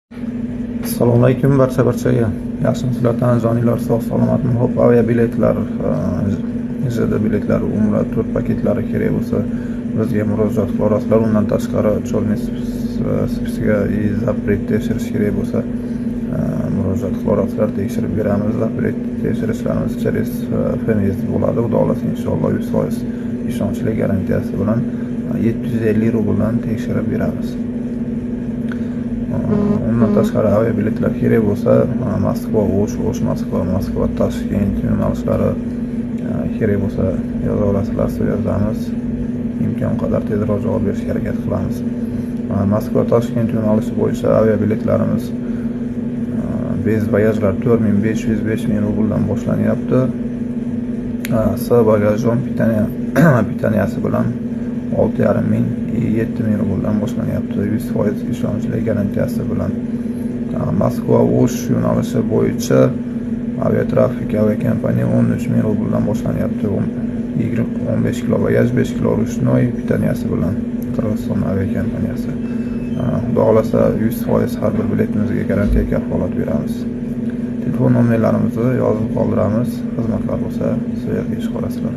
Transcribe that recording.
Assalomu alaykum barchaga. Yaxshimisizlar, tanajoninglar sog' salomatmi? Xo'p, aviabiletlar, ijara biletlari, umra tur paketlari kerak bo'lsa bizga murojaat qilasizlar. Undan tashqari cho'lni spisiga zapret tekshirish kerak bo'lsa murojaat qilasizlar, tekshirib beramiz. Zapret tekshirishlarimiz через FMS bo'ladi. Xudo xolasa inshaalloh 100% ishonchli garantiyasi bilan 750 rubldan tekshirib beramiz. Undan tashqari aviabiletlar kerak bo'lsa Moskva, O'sh, Moskva, Toshkent yo'nalishlari kerak bo'lsa yoza olasizlar, yozamiz. Imkon qadar tezroq javob berishga harakat qilamiz. Moskva, Toshkent yo'nalishi bo'yicha aviabiletlarimiz bez bagajlar 4500-5000 rubldan boshlanyapti. S bagajon pitaniyasi bilan 6500-7000 rubldan boshlanyapti. 100% ishonchli garantiyasi bilan. Moskva O'sh yo'nalishi bo'yicha aviatrafik aviakompaniya 13000 rubldan boshlanyapti. 15 kilo bagaj, 5 kilo rushnoy pitaniyasi bilan Qirg'iziston aviakompaniyasi. Xudo xolasa 100% har bir biletimizga garantiya kafolat beramiz. Telefon nomerlarimizni yozib qoldiramiz. Xizmatlar bo'lsa, sizlarga ish qolasizlar.